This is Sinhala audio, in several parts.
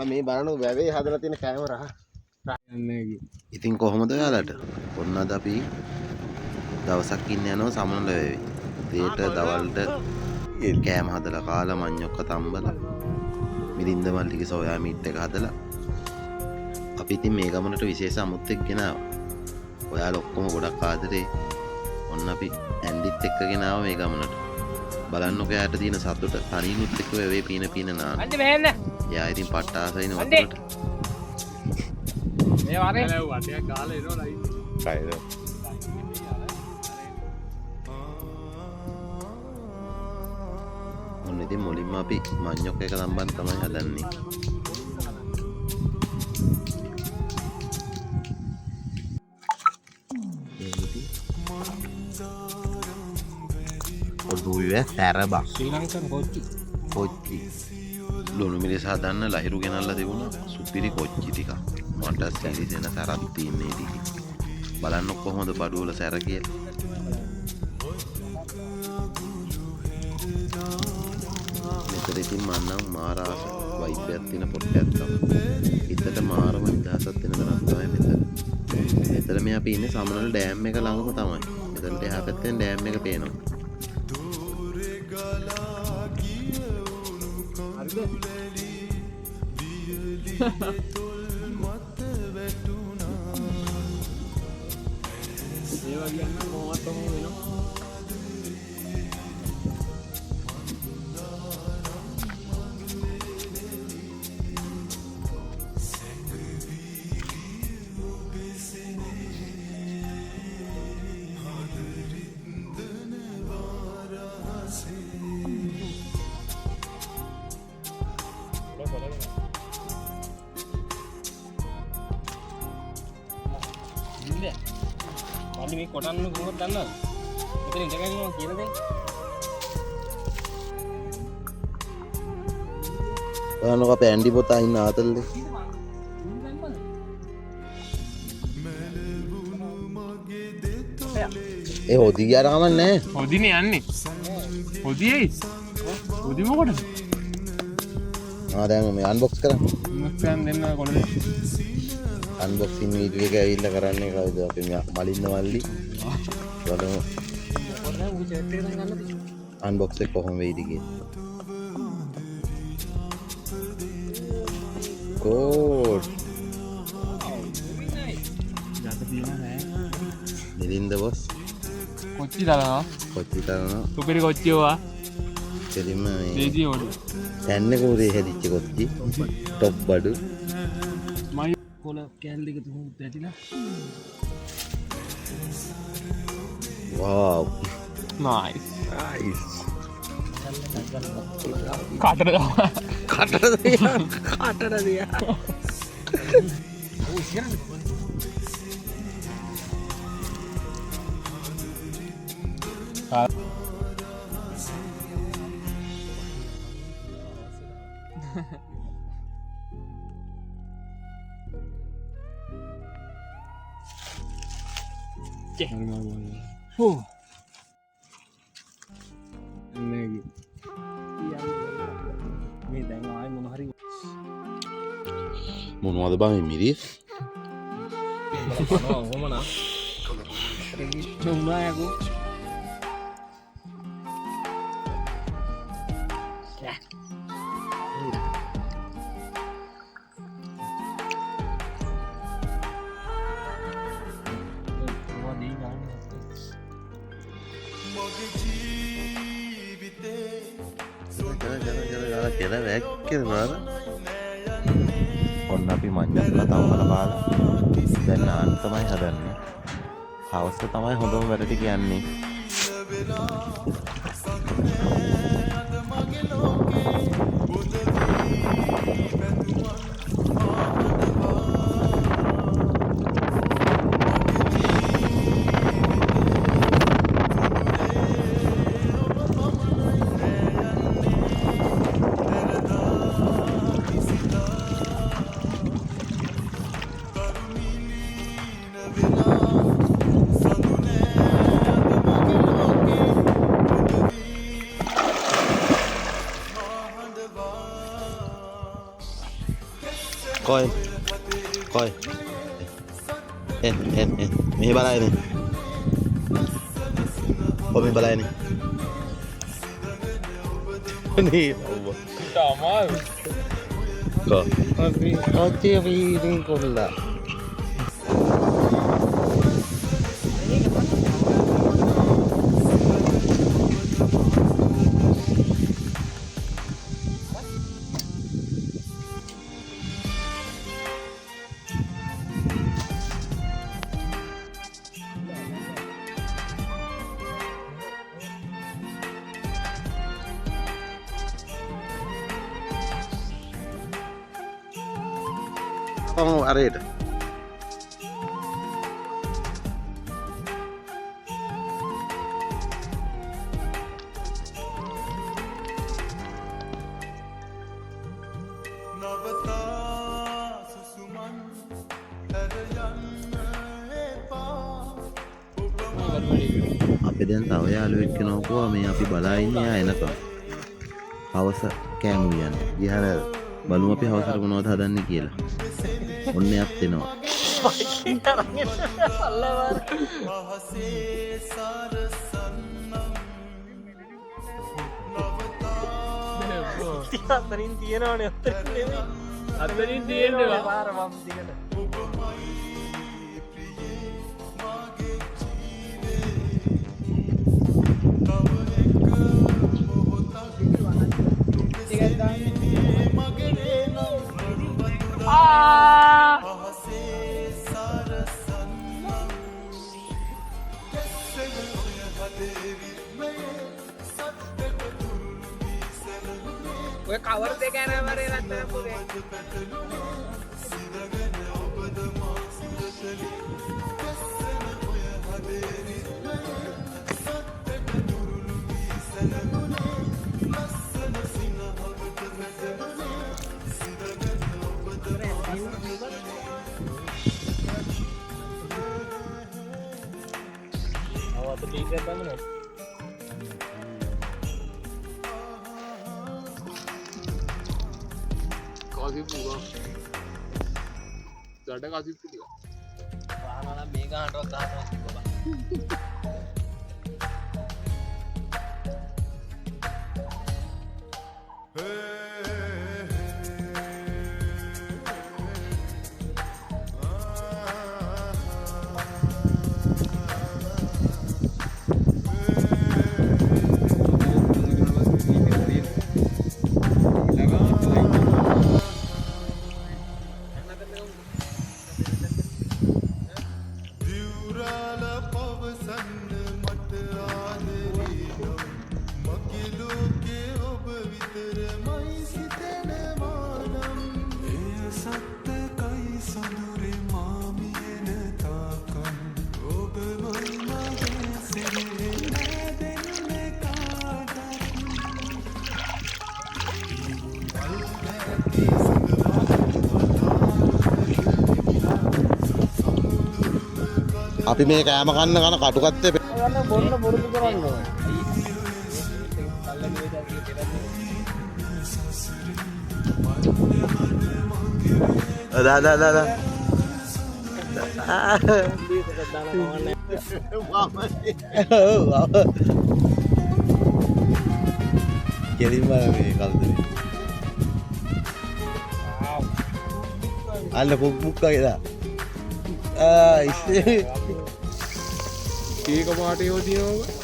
මම මේ බලන වැවේ හදලා තියෙන කැමරා ඉතින් කොහොමද ඔයාලට? ඔන්න අද අපි දවසක් ඉන්න යනවා සමනල වැවේ. උදේට දවල්ට කෑම හදලා කාලා මඤ්ඤොක්ක තම්බලා මිරින්ද මල්ලිගේ සෝයා මීට් එක හදලා අපි ඉතින් මේ ගමනට විශේෂ අමුත්තෙක් ගෙනාවා. ඔයාලා ඔක්කොම ගොඩක් ආදරේ. ඔන්න අපි ඇන්ඩිත් එක්ක ගෙනාවා මේ ගමනට. බලන්නකො යාට තියෙන සතුට තනිනුත් එක්ක වැවේ පීන නාන. අන්ති මෙහෙන්න. යා ඉතින් පට්ට ආසයින වතුරට. මේ වාරේ වටයක් ගාලා එනවා ලයිට්. කයිද? ඔන්න ඉතින් මුලින්ම අපි මඤ්ඤොක් එක සම්බන්ධ තමයි හදන්නේ. ඔළුවේ සැරබක් ශ්‍රී ලංකන් කොච්චි ලුණු මිරිස් හදන්න ලහිරු ගෙනල්ලා තිබුණා සුපිරි කොච්චි ටිකක් මට සිරිසෙන සැරක් තියෙන්නේ ටික බලන්න කොහොමද බඩුවල සැර කියලා මෙතන ඉතින් මන්නම් මාරාස වයිප්යක් තියෙන පොට්ටයක් තමයි හිතට මාරම නිදහසක් දෙන තරම් තමයි මෙතන මේ අපි ඉන්නේ සමනල ඩෑම් එක ළඟම තමයි මෙතනට එහා පැත්තෙන් ඩෑම් එක පේනවා මල්ලි මේ කොටන්න කොහොමද දන්නවද? මෙතන ඉඳගෙන මම කියලා දෙන්න. ඔයානක අපේ ඇන්ඩි පොතා ඉන්න ආතල්ලේ. ඒ හොදි ගියාට කමක් නැහැ. හොදිනේ යන්නේ. හොදියේ. හොදි මොකටද? දැන් මේ අන්බොක්ස් කරන්න. අන්බොක්ස් කරන්න දෙන්න කොළද? අන්බොක්සින් වීඩියෝ එක ඇවිල්ලා කරන්නේ කවුද අපි මලින්න මල්ලි බලමු අන්බොක්ස් එක කොහොම වෙයිද කියලා කෝඩ් මිලින්ද බොස් කොච්චි තරනවා සුපිරි කොච්චියෝවා කෙලින්ම දේජී ඕඩ දැන්න කෝරේ හැදිච්ච කොච්චි ටොප් බඩු කොල කෑල්ලි එකතු වුත් ඇතිලා wow nice කාටද දියා මේ දැන් ආයි මොන හරි මොනවද බං මිරිස් කොහොමද චුම්මායකෝ කියලා වැක්කේ මාර ඔන්න අපි මඤ්ඤොක්ක තවමල බාලා දැන් නාන්න තමයි හදන්නේ හවස තමයි හොඳම වැඩ ටික යන්නේ කොයි එන් මෙහි බලයිනේ ඔබ බලයිනේ නේ Tamal. කෝ Oke, piring kolla. Kamu areda අපි දැන් තව යාළුවෙක් කෙනෙකුවා මේ අපි බලා ඉන්නේ ආ එනකම් හවස කෑමු යන්නේ ගියා නේද බලමු අපි හවසට මොනවද හදන්නේ කියලා ඔන්න යත් එනවා අතරින් තියෙනවනේ අතරින් තියෙනවා පාර මම දිගට ඔය කවර් දෙක යනවරේ රත්තරන් පුරේ awak terlihat mana कासिफ पूरा ज़्यादा कासिफ पूरा वहाँ वाला मेगा हंड्रेड दाना बाबा අපි මේ කෑම කන්න කන කටුකත්තේ ගන්න බොන්න බොරුදු කරන්න ඕනේ දාදා කෙලින්ම මේ කල්දේ අන්න පුක්කා කියලා ඉස්සේ ඒක පාටේ හොදිනවා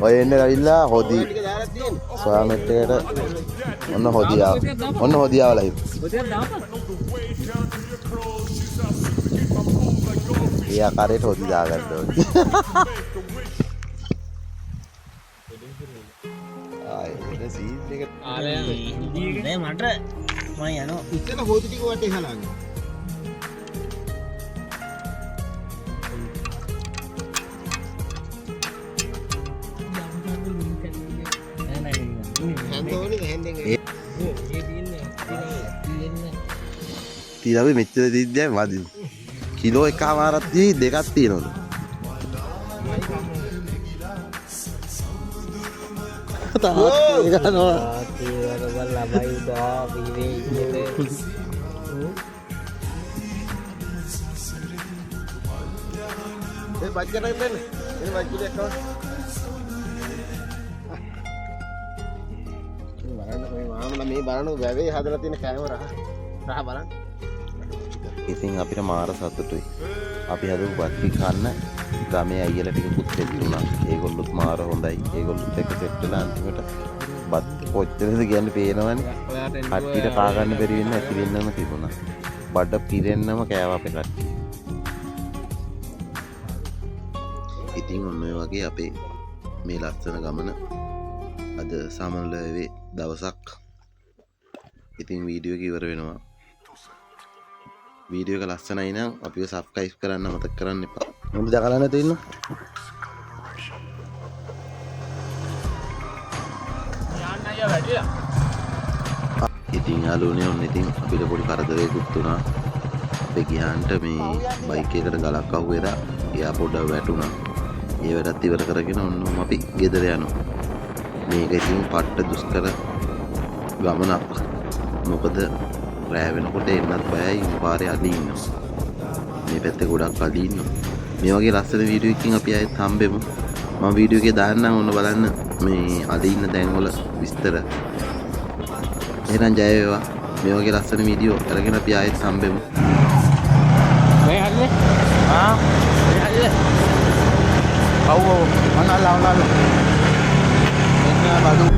ඔය එන්න ඇවිල්ලා හොදි සොයා මෙට්ටේකට ඔන්න හොදියාව ඔන්න හොදියාවලා ඒ ආකාරයට හොදි දාගන්න ඕනේ. ආයේ සීන් එක ආලයන් මට මම යනවා ඉතල හොදි ටික වටේ හලන්නේ. තිරාවේ මෙච්චර දිද්දයි වදින. කිලෝ එකමාරක් තියෙයි දෙකක් තියෙනවලු. තාත් ගන්නවා. ළමයි උදා පිරේ ඉන්නේ ඒ බජ්ජරෙන් දෙන්න. ඒ බජ්ජිල එක්ක. මේ බලන්න වැවේ හදලා තියෙන කැමරා. රහ බලන්න. ඉතින් අපිට මාර සතුටුයි. අපි හදපු බත්ටි කන්න ගමේ අයියලා ටිකකුත් සෙට් වුණා. ඒගොල්ලොත් මාර හොඳයි. ඒගොල්ලොත් එක්ක සෙට් වෙලා අන්තිමට බත් කොච්චරද කියන්නේ පේනවනේ. කට්ටියට කා ගන්න බැරි වෙන්න ඇති වෙන්නම තිබුණා. බඩ පිරෙන්නම කෑවා අපේ කට්ටිය. ඉතින් ඔන්න ඔය වගේ අපේ මේ ලස්සන ගමන අද සමනලවේ දවසක්. ඉතින් වීඩියෝ එක ඉවර වෙනවා. වීඩියෝ එක ලස්සනයි නම් අපිව සබ්ස්ක්‍රයිබ් කරන්න මතක කරන්න එපා. මොකද දැකලා නැතේ ඉන්න. යන්න අයියා වැඩිලා. ඉතින් යාළුවනේ ඔන්න ඉතින් අපිට පොඩි කරදරයක්ත් වුණා. අපි ගියාන්ට මේ බයික් එකකට ගලක් අහුවෙලා එයා පොඩ්ඩක් වැටුණා. ඒ වැඩත් ඉවර කරගෙන ඔන්න අපි ගෙදර යනවා. මේක ඉතින් පට්ට දුෂ්කර ගමනක්. මොකද රෑ වෙනකොට එන්නත් බයයි පාරේ අලි ඉන්නවා. මේ පැත්තේ ගොඩක් අලි ඉන්නවා. මේ වගේ ලස්සන වීඩියෝ එකකින් අපි ආයෙත් හම්බෙමු. මම වීඩියෝ එකේ දාන්නම් ඔන්න බලන්න මේ අලි ඉන්න තැන්වල විස්තර. එහෙනම් ජය වේවා. මේ වගේ ලස්සන වීඩියෝ අරගෙන අපි ආයෙත් හම්බෙමු. මේ හරිනේ? ආ මේ හරිනේ? ඔව් ඔව් මම අල්ලා එන්න බඩු